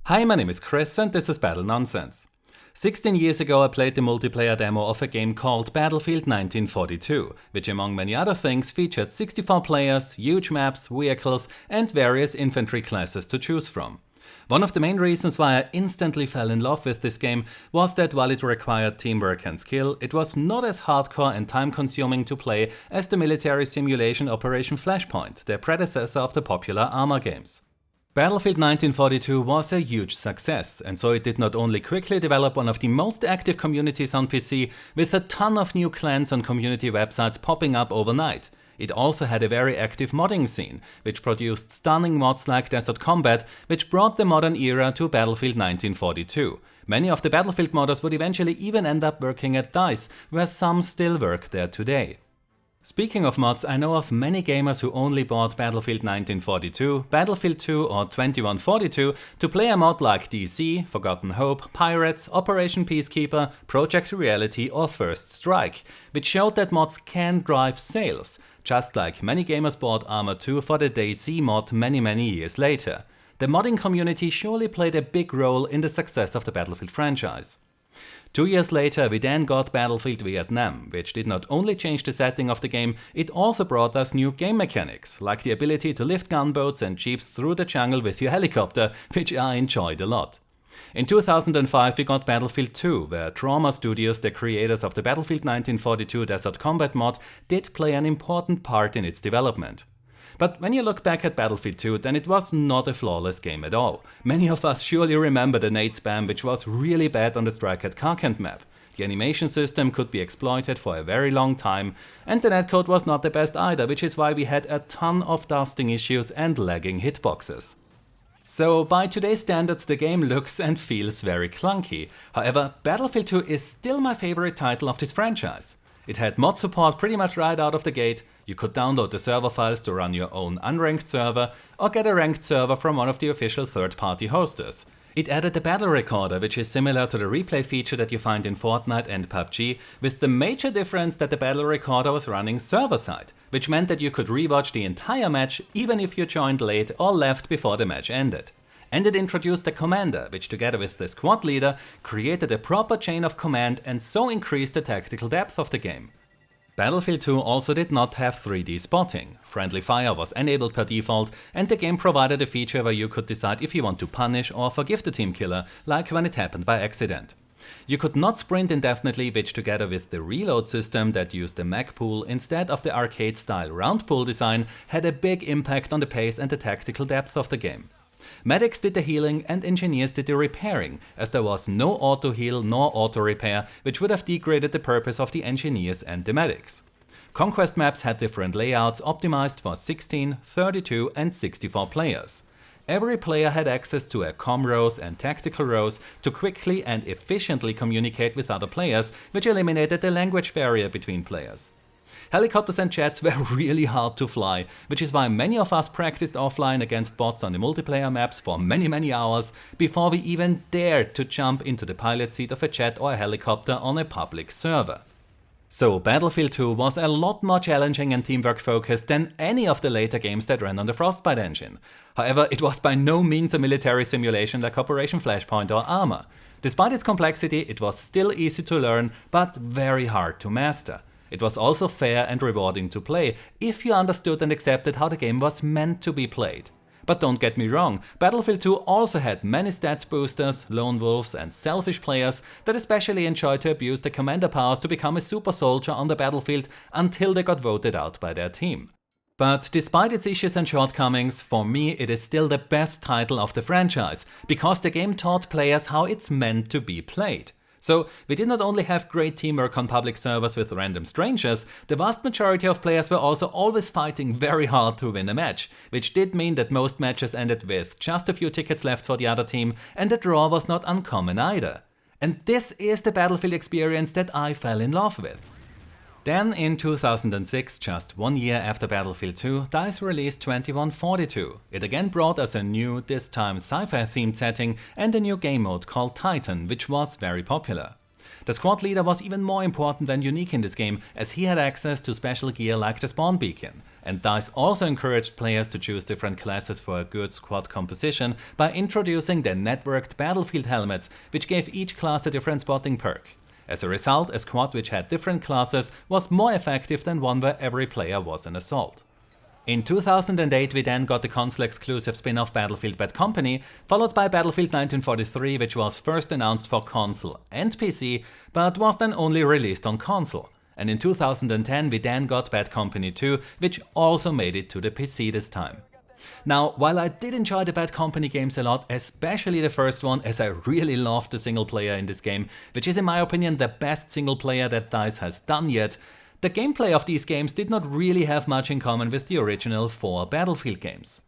Hi, my name is Chris and this is Battle Nonsense. 16 years ago I played the multiplayer demo of a game called Battlefield 1942, which among many other things featured 64 players, huge maps, vehicles and various infantry classes to choose from. One of the main reasons why I instantly fell in love with this game was that while it required teamwork and skill, it was not as hardcore and time-consuming to play as the military simulation Operation Flashpoint, the predecessor of the popular Arma games. Battlefield 1942 was a huge success, and so it did not only quickly develop one of the most active communities on PC, with a ton of new clans and community websites popping up overnight. It also had a very active modding scene, which produced stunning mods like Desert Combat, which brought the modern era to Battlefield 1942. Many of the Battlefield modders would eventually even end up working at DICE, where some still work there today. Speaking of mods, I know of many gamers who only bought Battlefield 1942, Battlefield 2 or 2142 to play a mod like DC, Forgotten Hope, Pirates, Operation Peacekeeper, Project Reality or First Strike, which showed that mods can drive sales, just like many gamers bought Arma 2 for the DayZ mod many years later. The modding community surely played a big role in the success of the Battlefield franchise. 2 years later we then got Battlefield Vietnam, which did not only change the setting of the game, it also brought us new game mechanics, like the ability to lift gunboats and jeeps through the jungle with your helicopter, which I enjoyed a lot. In 2005 we got Battlefield 2, where Trauma Studios, the creators of the Battlefield 1942 Desert Combat mod, did play an important part in its development. But when you look back at Battlefield 2, then it was not a flawless game at all. Many of us surely remember the nade spam, which was really bad on the Strike at Karkand map. The animation system could be exploited for a very long time, and the netcode was not the best either, which is why we had a ton of dusting issues and lagging hitboxes. So by today's standards the game looks and feels very clunky. However, Battlefield 2 is still my favorite title of this franchise. It had mod support pretty much right out of the gate, you could download the server files to run your own unranked server, or get a ranked server from one of the official third-party hosters. It added a battle recorder, which is similar to the replay feature that you find in Fortnite and PUBG, with the major difference that the battle recorder was running server-side, which meant that you could rewatch the entire match even if you joined late or left before the match ended. And it introduced a commander, which together with the squad leader created a proper chain of command and so increased the tactical depth of the game. Battlefield 2 also did not have 3D spotting. Friendly fire was enabled per default, and the game provided a feature where you could decide if you want to punish or forgive the team killer, like when it happened by accident. You could not sprint indefinitely, which together with the reload system that used the mag pool instead of the arcade-style round pool design had a big impact on the pace and the tactical depth of the game. Medics did the healing and engineers did the repairing, as there was no auto-heal nor auto-repair, which would have degraded the purpose of the engineers and the medics. Conquest maps had different layouts optimized for 16, 32 and 64 players. Every player had access to a comm rows and tactical rows to quickly and efficiently communicate with other players, which eliminated the language barrier between players. Helicopters and jets were really hard to fly, which is why many of us practiced offline against bots on the multiplayer maps for many hours before we even dared to jump into the pilot seat of a jet or a helicopter on a public server. So Battlefield 2 was a lot more challenging and teamwork focused than any of the later games that ran on the Frostbite engine. However, it was by no means a military simulation like Operation Flashpoint or Arma. Despite its complexity, it was still easy to learn, but very hard to master. It was also fair and rewarding to play, if you understood and accepted how the game was meant to be played. But don't get me wrong, Battlefield 2 also had many stats boosters, lone wolves and selfish players that especially enjoyed to abuse the commander powers to become a super soldier on the battlefield until they got voted out by their team. But despite its issues and shortcomings, for me it is still the best title of the franchise, because the game taught players how it's meant to be played. So we did not only have great teamwork on public servers with random strangers, the vast majority of players were also always fighting very hard to win a match, which did mean that most matches ended with just a few tickets left for the other team, and the draw was not uncommon either. And this is the Battlefield experience that I fell in love with. Then in 2006, just 1 year after Battlefield 2, DICE released 2142. It again brought us a new, this time sci-fi themed setting and a new game mode called Titan, which was very popular. The squad leader was even more important than unique in this game, as he had access to special gear like the spawn beacon, and DICE also encouraged players to choose different classes for a good squad composition by introducing the networked battlefield helmets, which gave each class a different spotting perk. As a result, a squad which had different classes was more effective than one where every player was an assault. In 2008 we then got the console-exclusive spin-off Battlefield Bad Company, followed by Battlefield 1943, which was first announced for console and PC, but was then only released on console. And in 2010 we then got Bad Company 2, which also made it to the PC this time. Now, while I did enjoy the Bad Company games a lot, especially the first one, as I really loved the single player in this game, which is in my opinion the best single player that DICE has done yet, the gameplay of these games did not really have much in common with the original 4 Battlefield games.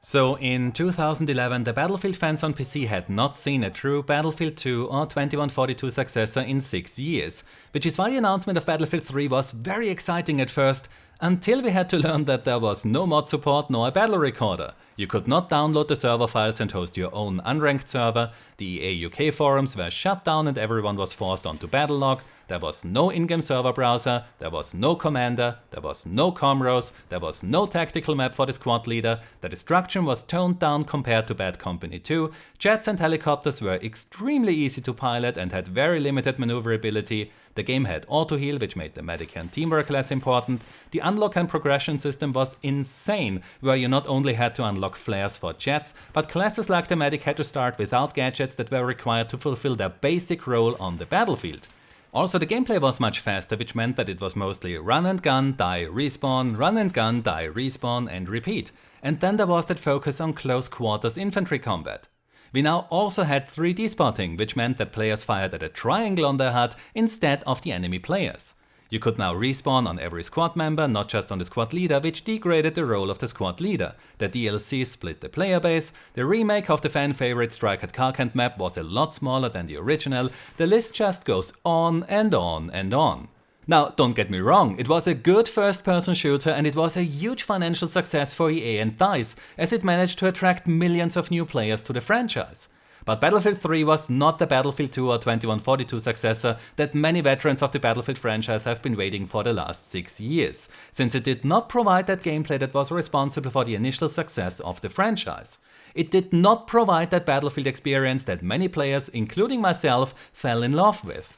So in 2011 the Battlefield fans on PC had not seen a true Battlefield 2 or 2142 successor in 6 years, which is why the announcement of Battlefield 3 was very exciting at first, until we had to learn that there was no mod support nor a battle recorder. You could not download the server files and host your own unranked server, the EA UK forums were shut down and everyone was forced onto Battlelog, there was no in-game server browser, there was no commander, there was no comros, there was no tactical map for the squad leader, the destruction was toned down compared to Bad Company 2, jets and helicopters were extremely easy to pilot and had very limited maneuverability, the game had auto-heal which made the medic and teamwork less important, the unlock and progression system was insane, where you not only had to unlock flares for jets, but classes like the medic had to start without gadgets that were required to fulfill their basic role on the battlefield. Also the gameplay was much faster, which meant that it was mostly run and gun, die, respawn, run and gun, die, respawn and repeat. And then there was that focus on close quarters infantry combat. We now also had 3D spotting, which meant that players fired at a triangle on their HUD instead of the enemy players. You could now respawn on every squad member, not just on the squad leader, which degraded the role of the squad leader. The DLC split the player base, the remake of the fan favorite Strike at Karkand map was a lot smaller than the original, the list just goes on and on and on. Now, don't get me wrong, it was a good first-person shooter and it was a huge financial success for EA and DICE, as it managed to attract millions of new players to the franchise. But Battlefield 3 was not the Battlefield 2 or 2142 successor that many veterans of the Battlefield franchise have been waiting for the last 6 years, since it did not provide that gameplay that was responsible for the initial success of the franchise. It did not provide that Battlefield experience that many players, including myself, fell in love with.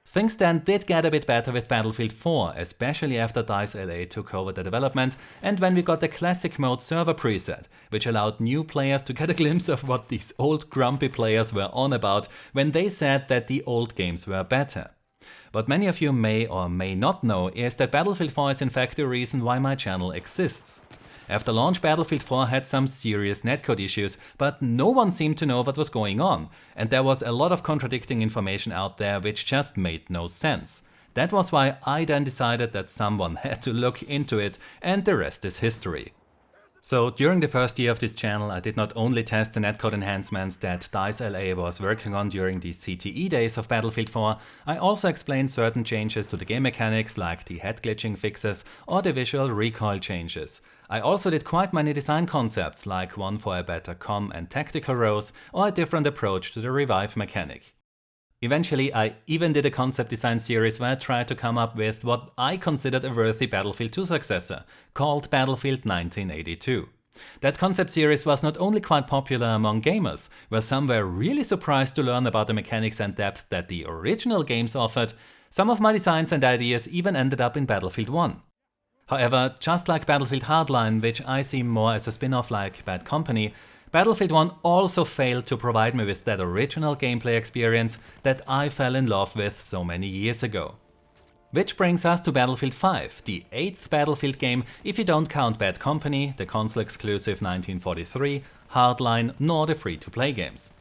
Things then did get a bit better with Battlefield 4, especially after DICE LA took over the development and when we got the classic mode server preset, which allowed new players to get a glimpse of what these old grumpy players were on about when they said that the old games were better. What many of you may or may not know is that Battlefield 4 is in fact the reason why my channel exists. After launch, Battlefield 4 had some serious netcode issues, but no one seemed to know what was going on, and there was a lot of contradicting information out there which just made no sense. That was why I then decided that someone had to look into it, and the rest is history. So during the first year of this channel, I did not only test the netcode enhancements that DICE LA was working on during the CTE days of Battlefield 4, I also explained certain changes to the game mechanics like the head glitching fixes or the visual recoil changes. I also did quite many design concepts, like one for a better comm and tactical rows or a different approach to the revive mechanic. Eventually, I even did a concept design series where I tried to come up with what I considered a worthy Battlefield 2 successor, called Battlefield 1982. That concept series was not only quite popular among gamers, where some were really surprised to learn about the mechanics and depth that the original games offered, some of my designs and ideas even ended up in Battlefield 1. However, just like Battlefield Hardline, which I see more as a spin-off like Bad Company, Battlefield 1 also failed to provide me with that original gameplay experience that I fell in love with so many years ago. Which brings us to Battlefield 5, the 8th Battlefield game if you don't count Bad Company, the console-exclusive 1943, Hardline, nor the free-to-play games.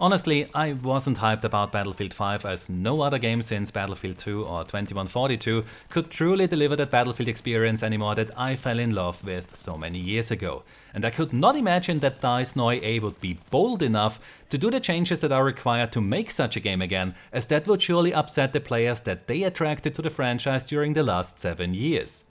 Honestly, I wasn't hyped about Battlefield 5 as no other game since Battlefield 2 or 2142 could truly deliver that Battlefield experience anymore that I fell in love with so many years ago. And I could not imagine that DICE nor EA would be bold enough to do the changes that are required to make such a game again, as that would surely upset the players that they attracted to the franchise during the last 7 years.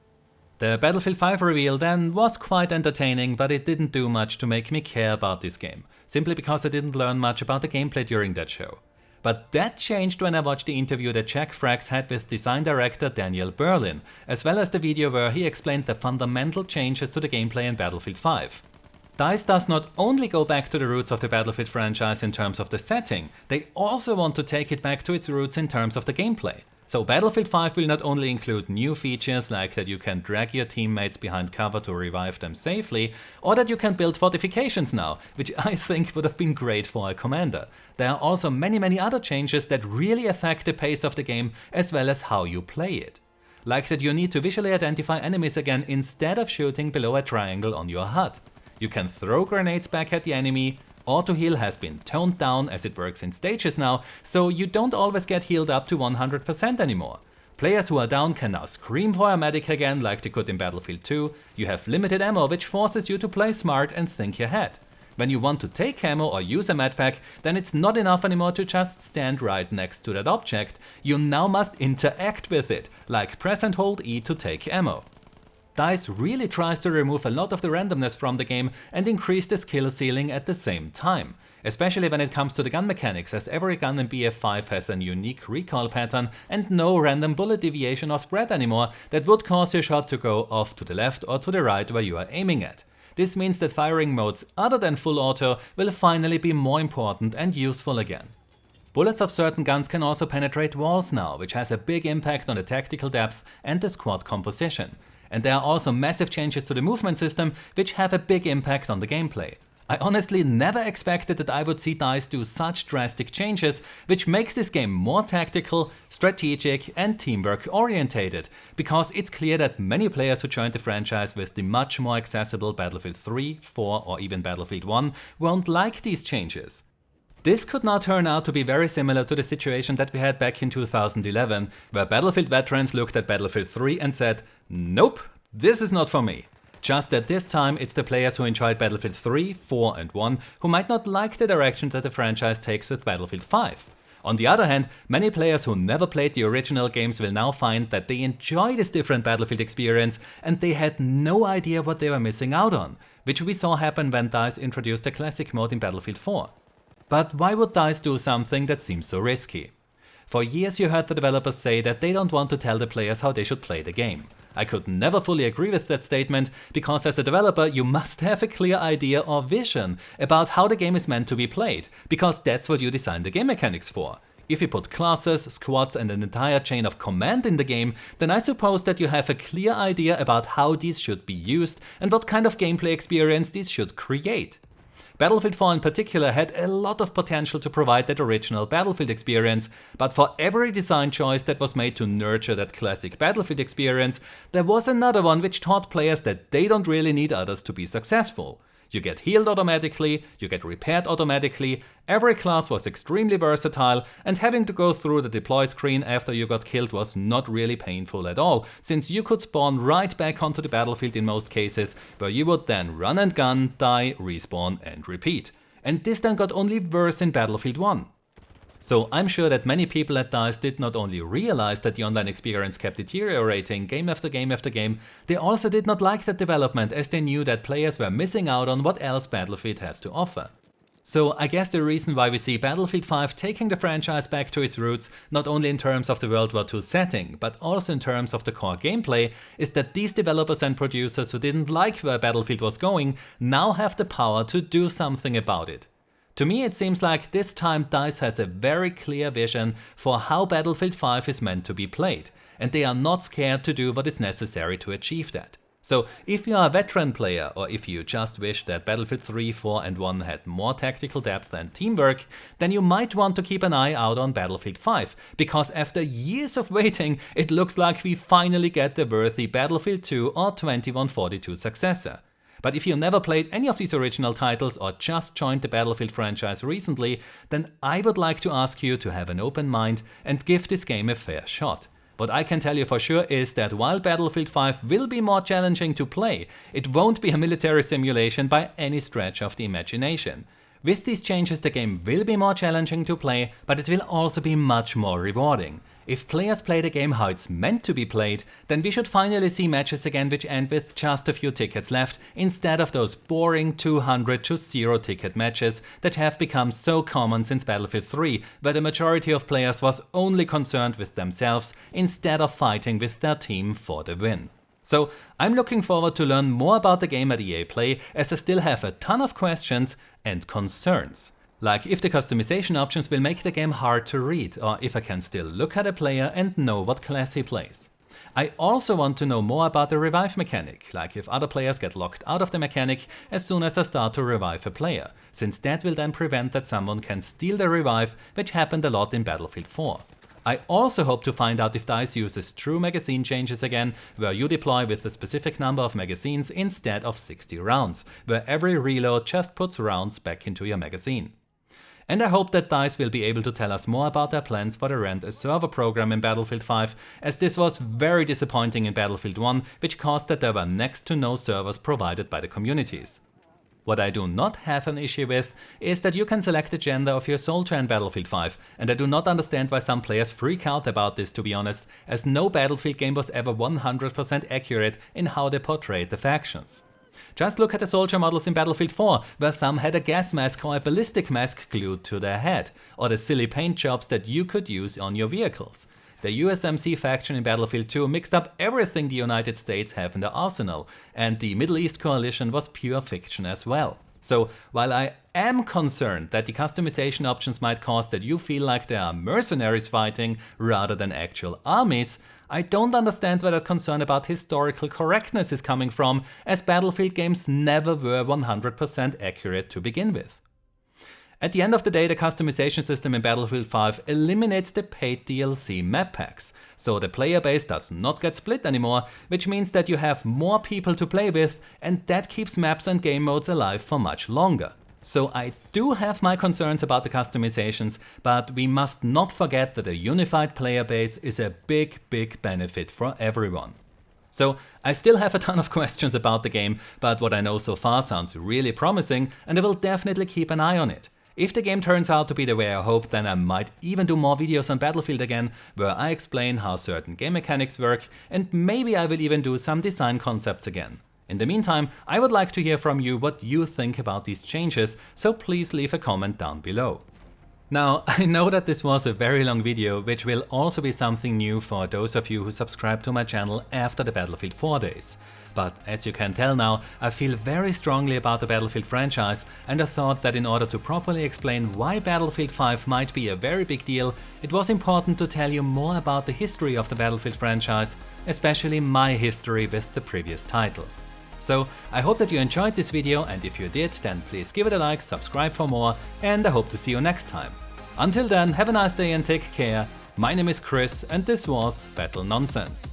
The Battlefield 5 reveal then was quite entertaining, but it didn't do much to make me care about this game, simply because I didn't learn much about the gameplay during that show. But that changed when I watched the interview that Jack Frax had with design director Daniel Berlin, as well as the video where he explained the fundamental changes to the gameplay in Battlefield 5. DICE does not only go back to the roots of the Battlefield franchise in terms of the setting, they also want to take it back to its roots in terms of the gameplay. So Battlefield 5 will not only include new features like that you can drag your teammates behind cover to revive them safely, or that you can build fortifications now, which I think would have been great for a commander. There are also many other changes that really affect the pace of the game as well as how you play it. Like that you need to visually identify enemies again instead of shooting below a triangle on your HUD. You can throw grenades back at the enemy. Auto heal has been toned down as it works in stages now, so you don't always get healed up to 100% anymore. Players who are down can now scream for a medic again like they could in Battlefield 2. You have limited ammo, which forces you to play smart and think ahead. When you want to take ammo or use a medpack, then it's not enough anymore to just stand right next to that object. You now must interact with it, like press and hold E to take ammo. DICE really tries to remove a lot of the randomness from the game and increase the skill ceiling at the same time. Especially when it comes to the gun mechanics, as every gun in BF5 has a unique recoil pattern and no random bullet deviation or spread anymore that would cause your shot to go off to the left or to the right where you are aiming at. This means that firing modes other than full auto will finally be more important and useful again. Bullets of certain guns can also penetrate walls now, which has a big impact on the tactical depth and the squad composition. And there are also massive changes to the movement system, which have a big impact on the gameplay. I honestly never expected that I would see DICE do such drastic changes, which makes this game more tactical, strategic and teamwork orientated, because it's clear that many players who joined the franchise with the much more accessible Battlefield 3, 4 or even Battlefield 1 won't like these changes. This could now turn out to be very similar to the situation that we had back in 2011, where Battlefield veterans looked at Battlefield 3 and said, "Nope, this is not for me." Just that this time it's the players who enjoyed Battlefield 3, 4 and 1 who might not like the direction that the franchise takes with Battlefield 5. On the other hand, many players who never played the original games will now find that they enjoy this different Battlefield experience and they had no idea what they were missing out on, which we saw happen when DICE introduced the classic mode in Battlefield 4. But why would DICE do something that seems so risky? For years you heard the developers say that they don't want to tell the players how they should play the game. I could never fully agree with that statement, because as a developer you must have a clear idea or vision about how the game is meant to be played, because that's what you design the game mechanics for. If you put classes, squads and an entire chain of command in the game, then I suppose that you have a clear idea about how these should be used and what kind of gameplay experience these should create. Battlefield 4 in particular had a lot of potential to provide that original Battlefield experience, but for every design choice that was made to nurture that classic Battlefield experience, there was another one which taught players that they don't really need others to be successful. You get healed automatically, you get repaired automatically, every class was extremely versatile, and having to go through the deploy screen after you got killed was not really painful at all, since you could spawn right back onto the battlefield in most cases, where you would then run and gun, die, respawn and repeat. And this then got only worse in Battlefield 1. So I'm sure that many people at DICE did not only realize that the online experience kept deteriorating game after game after game, they also did not like that development, as they knew that players were missing out on what else Battlefield has to offer. So I guess the reason why we see Battlefield 5 taking the franchise back to its roots, not only in terms of the World War II setting, but also in terms of the core gameplay, is that these developers and producers who didn't like where Battlefield was going now have the power to do something about it. To me it seems like this time DICE has a very clear vision for how Battlefield 5 is meant to be played, and they are not scared to do what is necessary to achieve that. So if you are a veteran player, or if you just wish that Battlefield 3, 4 and 1 had more tactical depth and teamwork, then you might want to keep an eye out on Battlefield 5, because after years of waiting, it looks like we finally get the worthy Battlefield 2 or 2142 successor. But if you never played any of these original titles or just joined the Battlefield franchise recently, then I would like to ask you to have an open mind and give this game a fair shot. What I can tell you for sure is that while Battlefield 5 will be more challenging to play, it won't be a military simulation by any stretch of the imagination. With these changes the game will be more challenging to play, but it will also be much more rewarding. If players play the game how it's meant to be played, then we should finally see matches again which end with just a few tickets left, instead of those boring 200 to 0 ticket matches that have become so common since Battlefield 3, where the majority of players was only concerned with themselves instead of fighting with their team for the win. So I'm looking forward to learn more about the game at EA Play, as I still have a ton of questions and concerns. Like if the customization options will make the game hard to read, or if I can still look at a player and know what class he plays. I also want to know more about the revive mechanic, like if other players get locked out of the mechanic as soon as I start to revive a player, since that will then prevent that someone can steal the revive, which happened a lot in Battlefield 4. I also hope to find out if DICE uses true magazine changes again, where you deploy with a specific number of magazines instead of 60 rounds, where every reload just puts rounds back into your magazine. And I hope that DICE will be able to tell us more about their plans for the Rent a Server program in Battlefield 5, as this was very disappointing in Battlefield 1, which caused that there were next to no servers provided by the communities. What I do not have an issue with is that you can select the gender of your soldier in Battlefield 5, and I do not understand why some players freak out about this, to be honest, as no Battlefield game was ever 100% accurate in how they portrayed the factions. Just look at the soldier models in Battlefield 4, where some had a gas mask or a ballistic mask glued to their head, or the silly paint jobs that you could use on your vehicles. The USMC faction in Battlefield 2 mixed up everything the United States have in their arsenal, and the Middle East coalition was pure fiction as well. So while I am concerned that the customization options might cause that you feel like there are mercenaries fighting rather than actual armies, I don't understand where that concern about historical correctness is coming from, as Battlefield games never were 100% accurate to begin with. At the end of the day, the customization system in Battlefield 5 eliminates the paid DLC map packs, so the player base does not get split anymore, which means that you have more people to play with, and that keeps maps and game modes alive for much longer. So I do have my concerns about the customizations, but we must not forget that a unified player base is a big benefit for everyone. So I still have a ton of questions about the game, but what I know so far sounds really promising, and I will definitely keep an eye on it. If the game turns out to be the way I hope, then I might even do more videos on Battlefield again, where I explain how certain game mechanics work, and maybe I will even do some design concepts again. In the meantime, I would like to hear from you what you think about these changes, so please leave a comment down below. Now, I know that this was a very long video, which will also be something new for those of you who subscribe to my channel after the Battlefield 4 days. But as you can tell now, I feel very strongly about the Battlefield franchise, and I thought that in order to properly explain why Battlefield 5 might be a very big deal, it was important to tell you more about the history of the Battlefield franchise, especially my history with the previous titles. So I hope that you enjoyed this video, and if you did, then please give it a like, subscribe for more, and I hope to see you next time. Until then, have a nice day and take care. My name is Chris, and this was Battle Nonsense.